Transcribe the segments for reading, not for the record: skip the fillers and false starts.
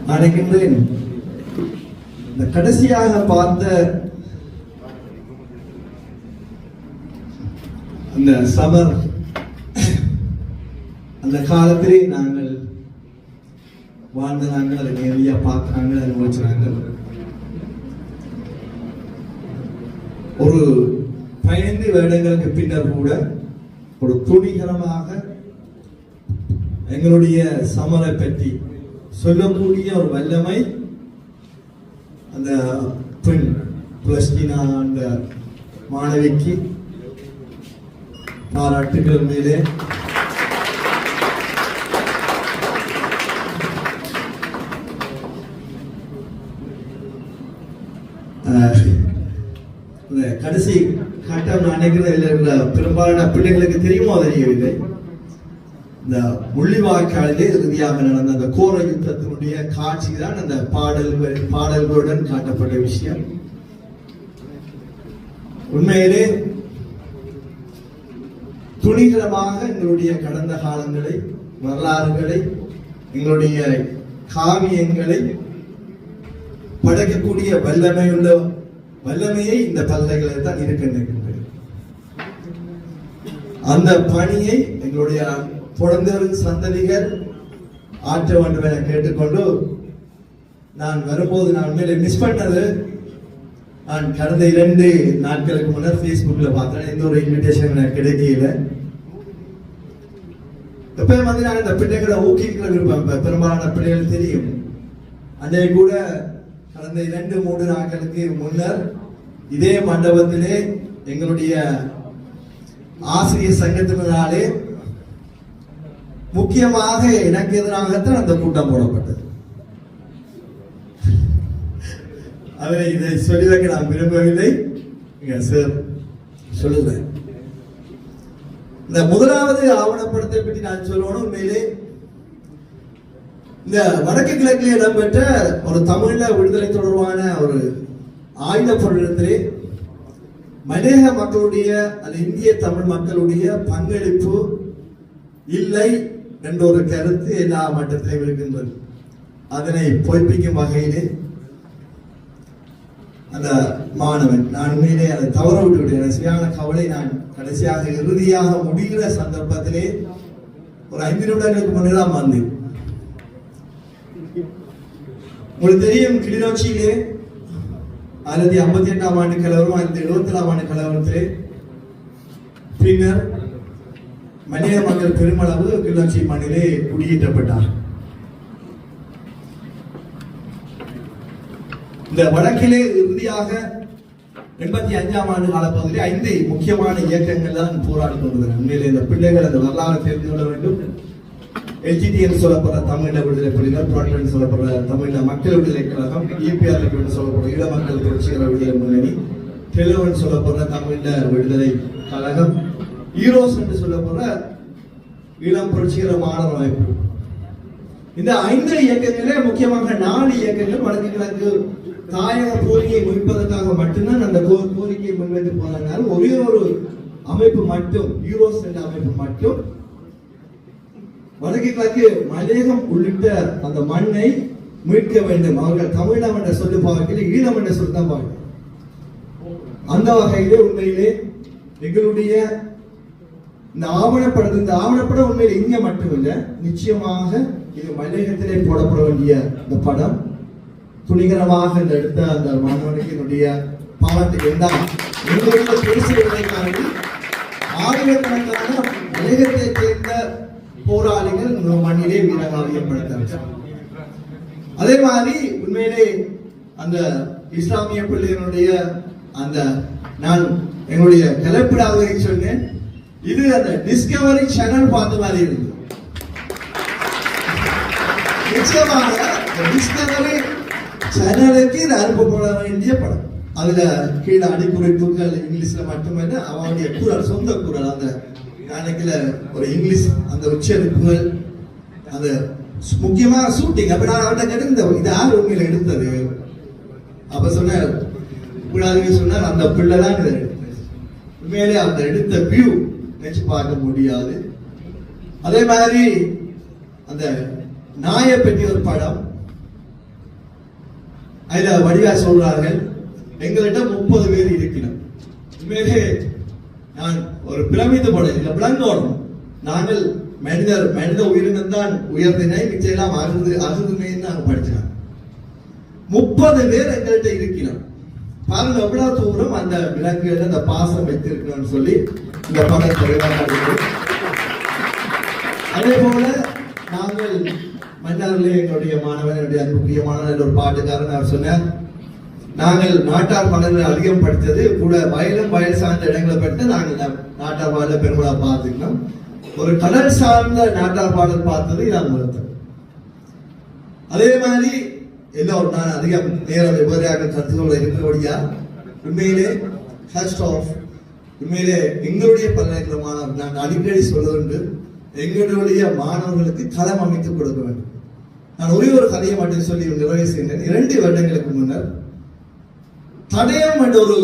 நினைக்கின்றேன் இந்த கடைசியாக பார்த்த அந்த சபர் அந்த காலத்திலே நாங்கள் வாழ்ந்த நாங்கள் அதை நேரடியா பார்க்கிறாங்க அனுபவிச்சாங்க. ஒரு 15 வருடங்களுக்கு பின்னர் கூட ஒரு துணிகரமாக எங்களுடைய சமரை பற்றி சொல்லக்கூடிய ஒரு வல்லமை அந்த பெண் பிளஸ்டினா அந்த மாணவிக்கு பாராட்டுகள் மேலே கடைசி கட்டம் நினைக்கிறேன் பெரும்பாலான பிள்ளைகளுக்கு தெரியுமோ தெரியவில்லை. இந்த முள்ளிவாய்க்காலிலே இறுதியாக நடந்த அந்த கோர யுத்தத்தினுடைய காட்சி தான் அந்த பாடல்களுடன் காட்டப்பட்ட விஷயம். உண்மையிலே துணிகரமாக எங்களுடைய கடந்த காலங்களை, வரலாறுகளை, எங்களுடைய காவியங்களை படைக்கக்கூடிய வல்லமையை இந்த பல்கலைக்கழகத்தில் தான் இருக்கின்றது. அந்த பணியை எங்களுடைய குழந்தைகள் சந்ததிகள் ஆற்ற வேண்டும் என கேட்டுக்கொண்டு, நான் வரும்போது நான் மேலே மிஸ் பண்ணது, நான் கடந்த 2 நாட்களுக்கு முன்னர் Facebookல பார்த்தேன். எந்த ஒரு இன்விடேஷன் எனக்கு கிடைக்கல. எப்பயும் நான் இந்த பிள்ளைகளை ஊக்குவிக்கிற விருப்பம் பெரும்பாலான பிள்ளைகள் தெரியும். அன்றைய கூட கடந்த 2-3 நாட்களுக்கு முன்னர் இதே மண்டபத்திலே எங்களுடைய ஆசிரியர் சங்கத்தினாலே முக்கியமாக எனக்கு எதிராகத்தான் அந்த கூட்டம் போடப்பட்டது. அவரை இதை சொல்லி வைக்க நான் விரும்பவில்லை. சார் சொல்லுவேன். இந்த முதலாவது ஆவணப்படத்தை பற்றி நான் சொல்லணும். உண்மையிலே இந்த வடக்கு கிழக்கில் இடம்பெற்ற ஒரு தமிழ விடுதலை தொடர்பான ஒரு ஆயுத போராட்டத்திலே மலையக மக்களுடைய அல்லது இந்திய தமிழ் மக்களுடைய பங்களிப்பு இல்லை என்ற ஒரு கருத்து எல்லா மட்டத்திலும் இருக்கின்றது. அதனை பொய்ப்பிக்கும் வகையிலே அந்த மாணவன், நான் உண்மையிலே அதை தவற விட்டுவிட்டேன். சரியான கவலை. நான் கடைசியாக இறுதியாக முடிகிற சந்தர்ப்பத்திலே ஒரு 5 நிமிடங்களுக்கு முன்னெல்லாம் வந்தேன். உங்களுக்கு தெரியும், கிளிநொச்சியிலே 1958ஆம் ஆண்டு கலவரம், 1977ஆம் ஆண்டு கலவரத்திலே பின்னர் மனித மக்கள் பெருமளவு கிளிநொச்சி மண்ணிலே குடியேற்றப்பட்டார். இந்த வடக்கிலே இறுதியாக 85ஆம் ஆண்டு காலப்பகுதியில் 5 முக்கியமான இயக்கங்கள் தான் போராடி கொண்டிருந்தன. உண்மையிலே இந்த பிள்ளைகள் அந்த வரலாறு தெரிந்து கொள்ள வேண்டும். LGT என்று சொல்லப்படுற தமிழ விடுதலை புலிகள், புரட்டன் சொல்லப்படுற தமிழ மக்கள் விடுதலை கழகம், EPR என்று சொல்லப்படுற ஈழ மக்கள் புரட்சிகர விடுதலை முன்னணி, தெலுவன் சொல்லப்படுற தமிழ விடுதலை கழகம், ஈரோஸ் என்று சொல்லப்படுற ஈழம் புரட்சிகர மாணவர் அமைப்பு. இந்த 5 இயக்கங்களே முக்கியமாக 4 இயக்கங்கள் வடக்கு கிழக்கு தாயக கோரிக்கையை முன்வைப்பதற்காக மட்டும்தான் அந்த கோரிக்கையை முன்வைத்து போனாங்க. ஒரே ஒரு அமைப்பு மட்டும், ஈரோஸ் என்ற அமைப்பு மட்டும் வடக்கு கிழக்கு மலையகம் உள்ளிட்ட அந்த மண்ணை மீட்க வேண்டும். அவர்கள் தமிழம் என்ற சொல்லு பார்க்கல, ஈழம் என்ற சொல்லு தான் பார்க்க. அந்த வகையிலே உண்மையிலே எங்களுடைய இந்த ஆவணப்படம் உண்மையில இங்க மட்டுமில்லை, நிச்சயமாக இது மலையகத்திலே போடப்பட வேண்டிய இந்த படம் துணிகரமாக இந்த எடுத்த அந்த மாணவனுக்கு என்னுடைய பாவத்துக்கு இருந்தால் பேசுவதற்காக ஆயிரக்கணக்கான மலையகத்தை சேர்ந்த போராளிகள் மண்ணிலே வீரகாவியப்படுத்த. அதே மாதிரி உண்மையிலே அந்த இஸ்லாமிய பிள்ளைகளுடைய அந்த நான் எங்களுடைய கலப்பிடாக சொன்னேன், இது அந்த டிஸ்கவரி சேனல் பார்த்த மாதிரி இருக்கு. நிச்சயமாக டிஸ்கவரி சேனலுக்கு இது அனுப்பப்பட வேண்டிய படம். அதுல கீழே அடிக்குறிப்புகள் இங்கிலீஷ்ல மட்டுமல்ல, அவனுடைய குரல், சொந்த குரல், அந்த நாளைக்குல ஒரு இங்கிலீஷ் அந்த உச்சரிப்புகள், அந்த முக்கியமாக ஷூட்டிங். அப்ப நான் அவட்ட கேட்டு இது யார் உண்மையில எடுத்தது? அப்ப சொன்னார், சொன்னார் அந்த பிள்ளை தான் இதை எடுத்தது. உண்மையிலே அந்த எடுத்த வியூ நினைச்சு பார்க்க முடியாது. அதே மாதிரி அந்த நாயை பற்றி ஒரு படம், அதுல வடிவா சொல்றார்கள் எங்கள்கிட்ட 30 பேர் இருக்கிறோம். உண்மையிலே நான் ஒரு பிரமித்து படம் இல்ல விளங்கோடும். நாங்கள் மனித உயிரினம் தான் உயர்ந்தினை மிச்செல்லாம் அகுதுமைன்னு நாங்கள் படிச்சோம். 30 பேர் எங்கள்கிட்ட இருக்கிறோம். பாருங்க எவ்வளவு தூரம் அந்த விலங்குகள் அந்த பாசம் வைத்திருக்கிறோம்னு சொல்லி இந்த படம் தெளிவாக. அதே போல நாங்கள் மன்னாரிலே எங்களுடைய மாணவன், என்னுடைய அன்புக்குரிய மாணவன் ஒரு பாட்டுக்காரன் அவர் சொன்னார், நாங்கள் நாட்டார் பாடல்கள் அதிகம் படித்தது கூட வயலும் வயல் சார்ந்த இடங்களை படித்து நாங்கள் நாட்டார் பாடல பெருமளா பார்த்துக்கணும். ஒரு கடல் சார்ந்த நாட்டார் பாடல் பார்த்தது இதான் முதல். அதே மாதிரி எல்லோரும் நான் அதிகம் நேரம் விவரியாக கருத்துக்கள் இருக்கிறபடியா உண்மையிலே உண்மையிலே எங்களுடைய பல்கலைக்கழக மாணவர் நான் அடிக்கடி சொல்வதுண்டு, எங்களுடைய மாணவர்களுக்கு களம் அமைத்து கொடுக்க வேண்டும். நான் ஒரே ஒரு கதையை மட்டும் சொல்லி நிறைவு செய்தேன். 2 வருடங்களுக்கு முன்னர் தடயம் என்ற ஒரு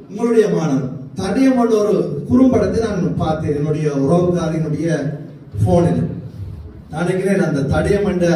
உங்களுடைய மாணவர் தடயம் என்ற ஒரு குறும்படத்தை நான் பார்த்தேன் என்னுடைய உறவுக்காரினுடைய போனில். நான் நினைக்கிறேன் அந்த தடயம் என்ற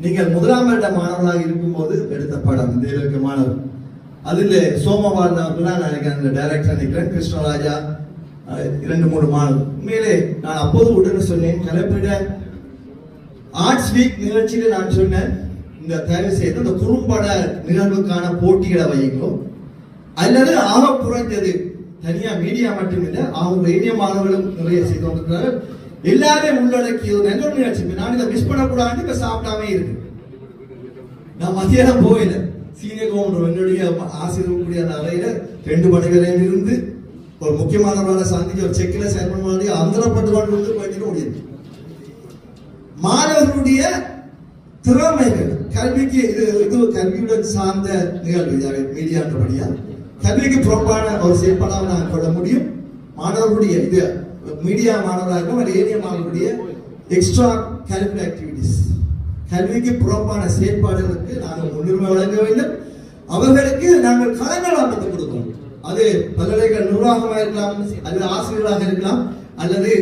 நீங்கள் 1ஆம் ஆண்டு மாணவர்களாக இருக்கும்போது எடுத்த படம் இந்த இருக்க மாணவர். அதில் சோமபாலன் அவர்கள் நினைக்கிறேன் டைரக்டர் நினைக்கிறேன், கிருஷ்ணராஜா 2-3 மாணவர். உண்மையிலே நான் அப்போது உடனே சொன்னேன், கலப்பிட ஆர்ட்ஸ் வீக் நிகழ்ச்சியில நான் சொன்னேன், இந்த தயவு செய்து இந்த குறும்பட நிகழ்வுக்கான போட்டிகளை வையுங்களோ அல்லது ஆக குறைந்தது தனியா மீடியா மட்டும் இல்லை அவங்க ரேடியோ மாணவர்களும் நிறைய செய்து கொண்டிருக்கிறார்கள். எல்லாரையும் உள்ளடக்கிய ஒரு நல்ல நிகழ்ச்சி. நான் இதை மிஸ் பண்ணக்கூடாது இப்ப சாப்பிட்டாமே இருக்கு. நான் மத்தியானம் போயில சீனியர் கவுண்டர் என்னுடைய ஆசிரியர் கூடிய அந்த அறையில 2 மணிவரையில் இருந்து ஒரு முக்கியமானவர்களை சந்திக்க ஒரு செக்கில சேர்மன் மாதிரி அந்தரப்பட்டு கொண்டு போயிட்டு முடியுது. மாணவர்களுடைய திறமைகள் கல்விக்கு இது கல்வியுடன் சார்ந்த நிகழ்வு மீடியான்றபடியா கல்விக்கு புறம்பான ஒரு செயற்பாடாக நான் கொள்ள முடியும். மாணவர்களுடைய இது மீடியா மாணவராக ஏரிய மாணவர்களுடைய எக்ஸ்ட்ரா கரிக்குலர் ஆக்டிவிட்டிஸ் கல்விக்கு புறம்பான செயற்பாடுகளுக்கு நாங்கள் முன்னுரிமை வழங்க வேண்டும். அவர்களுக்கு நாங்கள் களங்கள் அமைத்து கொடுக்கணும். அது பல்கலைக்கழக நிர்வாகமாக இருக்கலாம், அல்லது ஆசிரியர்களாக இருக்கலாம், அல்லது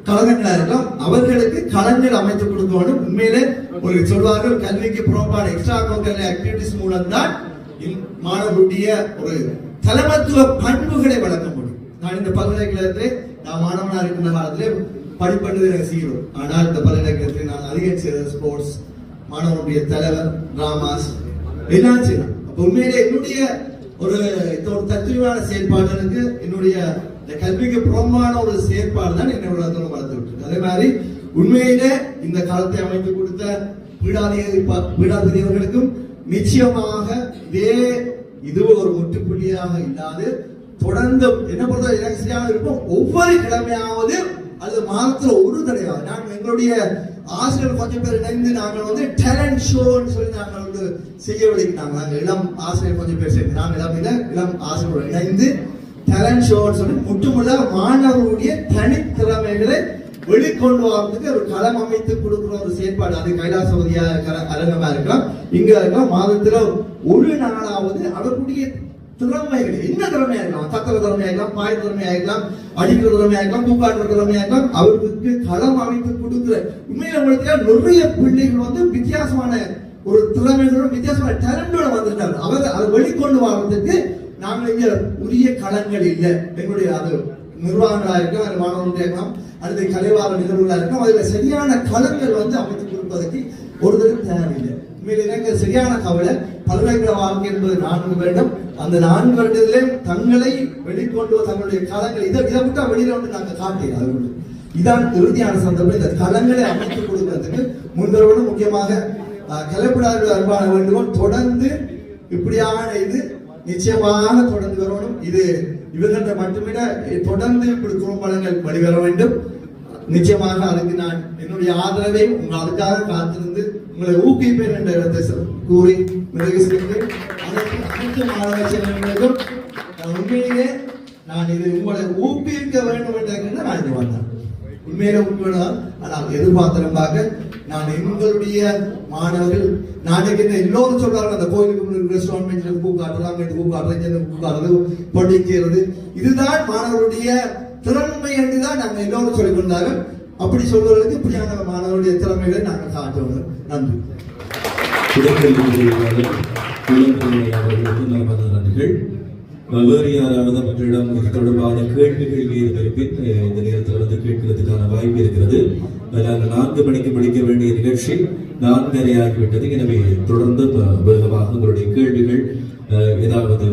கழகங்களாக இருக்கலாம். அவர்களுக்கு களங்கள் அமைத்து கொடுக்க வேண்டும். உண்மையிலே ஒரு சொல்வார்கள், கல்விக்கு புறம்பான எக்ஸ்ட்ரா கரிக்குலர் ஆக்டிவிட்டிஸ் மூலம் தான் மாணவர்களுடைய ஒரு தலைமத்துவ பண்புகளை வளர்க்க முடியும். நான் இந்த பல்கலைக்கழகத்திலே நான் மாணவனாக இருக்கின்ற காலத்திலே படிப்பது எனக்கு செய்கிறோம். ஆனால் இந்த பல்கலைக்கழகத்தில் நான் அதிகம் செய்த ஸ்போர்ட்ஸ், மாணவனுடைய தலைவர், டிராமாஸ் எல்லாம் செய்யணும். அப்ப உண்மையிலே என்னுடைய ஒரு தத்துவமான செயல்பாடுகளுக்கு என்னுடைய கல்விக்கு புறமான ஒரு செயற்பாடு தான் என்னோட வளர்த்து விட்டு. அதே மாதிரி உண்மையிலே இந்த காலத்தை அமைத்து கொடுத்த பீடாதிபதிகளுக்கும் நிச்சயமாக இது ஒரு முற்றுப்புள்ளியாக இல்லாது தொடர்ந்து என்ன பொறுத்த எனக்கு சரியாக இருக்கும். ஒவ்வொரு கிழமையாவது அல்லது மாதத்துல ஒரு தடவையாவது நாங்கள் எங்களுடைய ஆசிரியர் கொஞ்சம் பேர் இணைந்து நாங்கள் டேலண்ட் ஷோன்னு சொல்லி நாங்கள் செய்ய விளைவிக்கிறாங்க. நாங்கள் இளம் ஆசிரியர் கொஞ்சம் பேர் சேர்ந்து நாங்கள் இளம் ஆசிரியர்கள் இணைந்து டேலண்ட் ஷோன்னு சொல்லி முற்றுமுள்ள மாணவர்களுடைய தனித்திறமைகளை வெளிக்கொண்டு வரதுக்கு ஒரு களம் அமைத்து கொடுக்கிற ஒரு செயற்பாடு. அது கைலாசபதியா அரங்கமா இருக்கலாம், இங்க இருக்கலாம். மாதத்துல ஒரு நாளாவது அவர்களுடைய திறமைகள் என்ன திறமையா இருக்கலாம், தத்துவ திறமையா இருக்கலாம், பாய திறமையா இருக்கலாம், அடிக்கிற திறமையா இருக்கலாம், பூக்காட்டுற திறமையா இருக்கலாம். அவர்களுக்கு களம் அமைத்து கொடுக்கிற உண்மையில உங்களுக்கு நிறைய பிள்ளைகள் வித்தியாசமான ஒரு திறமைகளோட வித்தியாசமான டேலண்டோட வந்துட்டாங்க. அதை வெளிக்கொண்டு வர்றதுக்கு நாங்கள் இங்க உரிய களங்கள் இல்லை. எங்களுடைய அது நிர்வாகங்களா இருக்கலாம், அது மாணவர்களாக இருக்கலாம், அல்லது கலைவார நிகழ்வுகளா இருக்கும். அதுல சரியான களங்கள் அமைத்து கொடுப்பதற்கு ஒரு தடவை தேவையில்லை. உண்மையில எனக்கு சரியான கவலை. பல்கலைக்கழக வாழ்க்கை என்பது 4 வருடம். அந்த 4 வருடத்திலே தங்களை வெளிக்கொண்டு தங்களுடைய களங்கள் இதை விட்டா வெளியில நாங்கள் காட்டினோம். இதான் இறுதியான சந்தர்ப்பம். இந்த களங்களை அமைத்து கொடுக்கிறதுக்கு முன்வரோடு முக்கியமாக கலைப்படாத அன்பான வேண்டுகோள். தொடர்ந்து இப்படியான இது நிச்சயமாக தொடர்ந்து வரணும். இது இவர்கிட்ட மட்டுமிட தொடர்ந்து இப்படி குறும்படங்கள் வெளிவர வேண்டும். நிச்சயமாக அதுக்கு நான் என்னுடைய ஆதரவை அதுக்காக காத்திருந்து உங்களை ஊக்குவிப்பேன் என்ற இடத்தை கூறி நிறைவு செய்கிறேன். அனைத்து மாணவ செல்வங்களுக்கும் உண்மையிலே நான் இது உங்களை ஊக்குவிக்க வேண்டும் என்ற நான் இது வந்தேன். உண்மையில உண்மைதான். ஆனால் எதிர்பார்த்தனமாக நான் எங்களுடைய மாணவர்கள் நாளைக்கு எல்லோரும் சொல்றாங்க, அந்த கோயிலுக்கு ரெஸ்டாரண்ட் பூ காட்டுறாங்க, பூ காட்டுறது, பூ காட்டுறது, படிக்கிறது, இதுதான் மாணவருடைய திறமை என்றுதான் நாங்கள் எல்லோரும் சொல்லிக் கொண்டார்கள். அப்படி சொல்வதற்கு இப்படியான மாணவருடைய திறமைகளை நாங்கள் காட்டுவோம். நன்றி. இளம்பிள்ளை அவர்களுக்கு மனமார்ந்த நன்றிகள். வேறு யாராவது அவர்களிடம் இது தொடர்பான கேள்விகள் இருப்பின் இந்த நேரத்தில் வந்து கேட்கிறதுக்கான வாய்ப்பு இருக்கிறது. நாங்கள் 4 மணிக்கு முடிக்க வேண்டிய நிகழ்ச்சி 4:30 ஆகிவிட்டது. எனவே தொடர்ந்து வேகமாக உங்களுடைய கேள்விகள் ஏதாவது